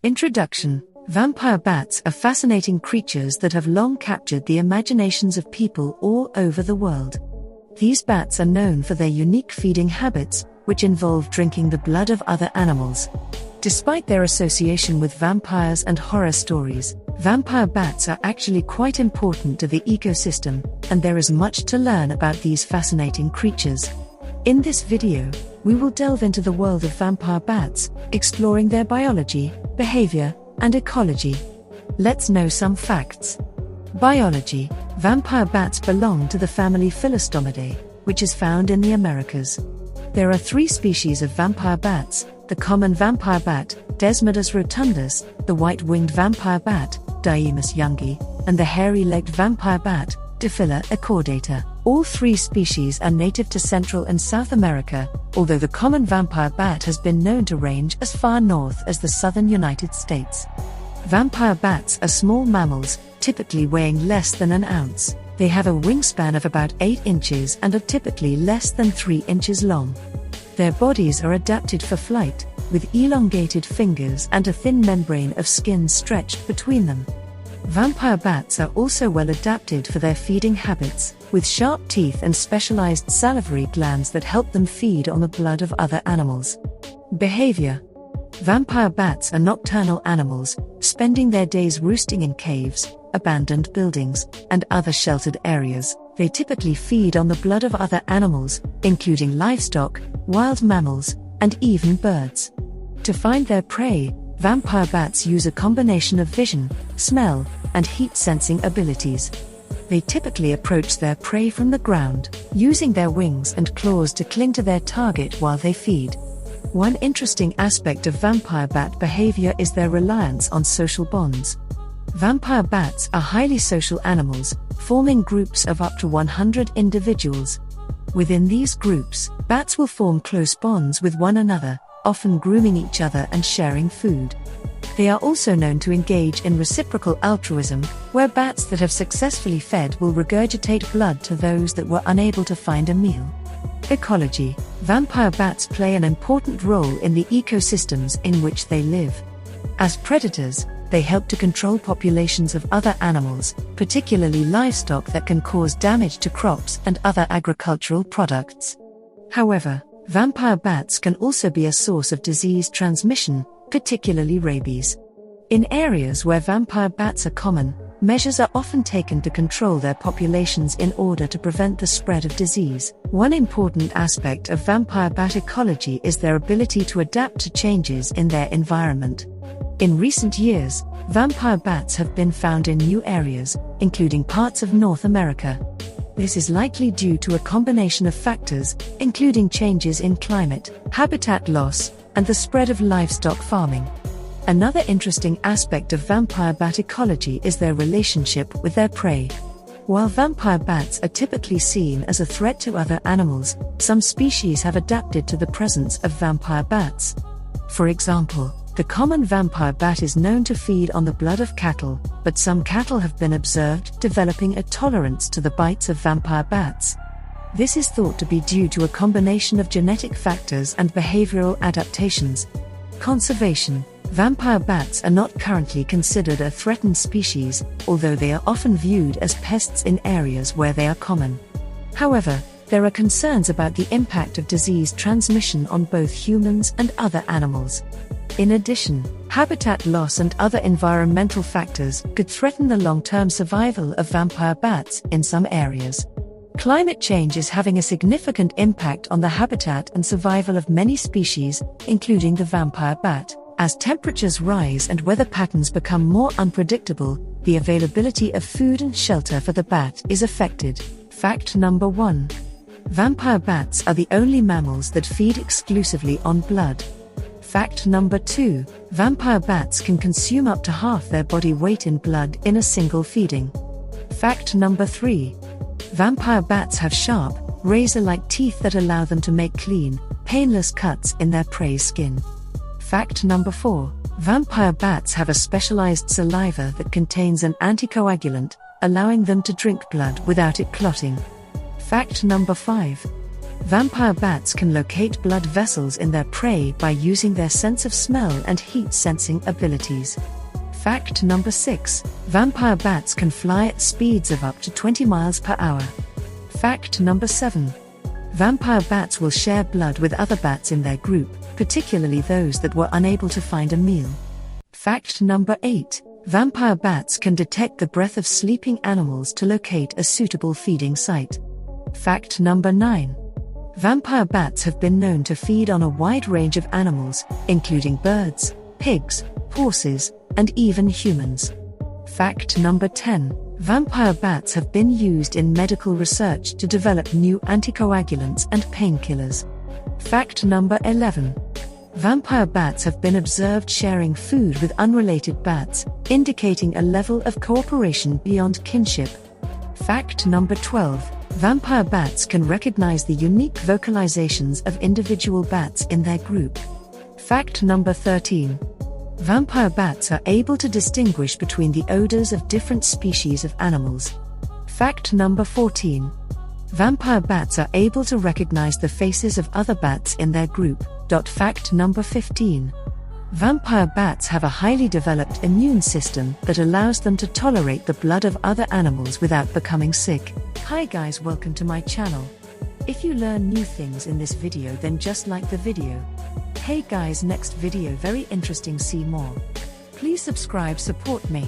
Introduction. Vampire bats are fascinating creatures that have long captured the imaginations of people all over the world. These bats are known for their unique feeding habits, which involve drinking the blood of other animals. Despite their association with vampires and horror stories, vampire bats are actually quite important to the ecosystem, and there is much to learn about these fascinating creatures. In this video, we will delve into the world of vampire bats, exploring their biology, behavior, and ecology. Let's know some facts. Biology. Vampire bats belong to the family Philostomidae, which is found in the Americas. There are 3 species of vampire bats: the common vampire bat, Desmodus rotundus, the white-winged vampire bat, Dioemus youngi, and the hairy-legged vampire bat, Diphila accordata. All 3 species are native to Central and South America, although the common vampire bat has been known to range as far north as the southern United States. Vampire bats are small mammals, typically weighing less than an ounce. They have a wingspan of about 8 inches and are typically less than 3 inches long. Their bodies are adapted for flight, with elongated fingers and a thin membrane of skin stretched between them. Vampire bats are also well adapted for their feeding habits, with sharp teeth and specialized salivary glands that help them feed on the blood of other animals. Behavior. Vampire bats are nocturnal animals, spending their days roosting in caves, abandoned buildings, and other sheltered areas. They typically feed on the blood of other animals, including livestock, wild mammals, and even birds. To find their prey, vampire bats use a combination of vision, smell, and heat-sensing abilities. They typically approach their prey from the ground, using their wings and claws to cling to their target while they feed. One interesting aspect of vampire bat behavior is their reliance on social bonds. Vampire bats are highly social animals, forming groups of up to 100 individuals. Within these groups, bats will form close bonds with one another, often grooming each other and sharing food. They are also known to engage in reciprocal altruism, where bats that have successfully fed will regurgitate blood to those that were unable to find a meal. Ecology. Vampire bats play an important role in the ecosystems in which they live. As predators, they help to control populations of other animals, particularly livestock that can cause damage to crops and other agricultural products. However, vampire bats can also be a source of disease transmission, particularly rabies. In areas where vampire bats are common, measures are often taken to control their populations in order to prevent the spread of disease. One important aspect of vampire bat ecology is their ability to adapt to changes in their environment. In recent years, vampire bats have been found in new areas, including parts of North America. This is likely due to a combination of factors, including changes in climate, habitat loss, and the spread of livestock farming. Another interesting aspect of vampire bat ecology is their relationship with their prey. While vampire bats are typically seen as a threat to other animals, some species have adapted to the presence of vampire bats. For example, the common vampire bat is known to feed on the blood of cattle, but some cattle have been observed developing a tolerance to the bites of vampire bats. This is thought to be due to a combination of genetic factors and behavioral adaptations. Conservation. Vampire bats are not currently considered a threatened species, although they are often viewed as pests in areas where they are common. However, there are concerns about the impact of disease transmission on both humans and other animals. In addition, habitat loss and other environmental factors could threaten the long-term survival of vampire bats in some areas. Climate change is having a significant impact on the habitat and survival of many species, including the vampire bat. As temperatures rise and weather patterns become more unpredictable, the availability of food and shelter for the bat is affected. Fact number 1. Vampire bats are the only mammals that feed exclusively on blood. Fact number 2. Vampire bats can consume up to half their body weight in blood in a single feeding. Fact number 3. Vampire bats have sharp, razor-like teeth that allow them to make clean, painless cuts in their prey's skin. Fact number 4. Vampire bats have a specialized saliva that contains an anticoagulant, allowing them to drink blood without it clotting. Fact number 5. Vampire bats can locate blood vessels in their prey by using their sense of smell and heat sensing abilities. Fact number 6. Vampire bats can fly at speeds of up to 20 miles per hour. Fact number 7. Vampire bats will share blood with other bats in their group, particularly those that were unable to find a meal. Fact number 8. Vampire bats can detect the breath of sleeping animals to locate a suitable feeding site. Fact number 9. Vampire bats have been known to feed on a wide range of animals, including birds, pigs, horses, and even humans. Fact number 10. Vampire bats have been used in medical research to develop new anticoagulants and painkillers. Fact number 11. Vampire bats have been observed sharing food with unrelated bats, indicating a level of cooperation beyond kinship. Fact number 12. Vampire bats can recognize the unique vocalizations of individual bats in their group. Fact number 13. Vampire bats are able to distinguish between the odors of different species of animals. Fact number 14. Vampire bats are able to recognize the faces of other bats in their group. Fact number 15. Vampire bats have a highly developed immune system that allows them to tolerate the blood of other animals without becoming sick. Hi guys, welcome to my channel. If you learn new things in this video, then just like the video. Hey guys, next video very interesting, see more. Please subscribe, support me.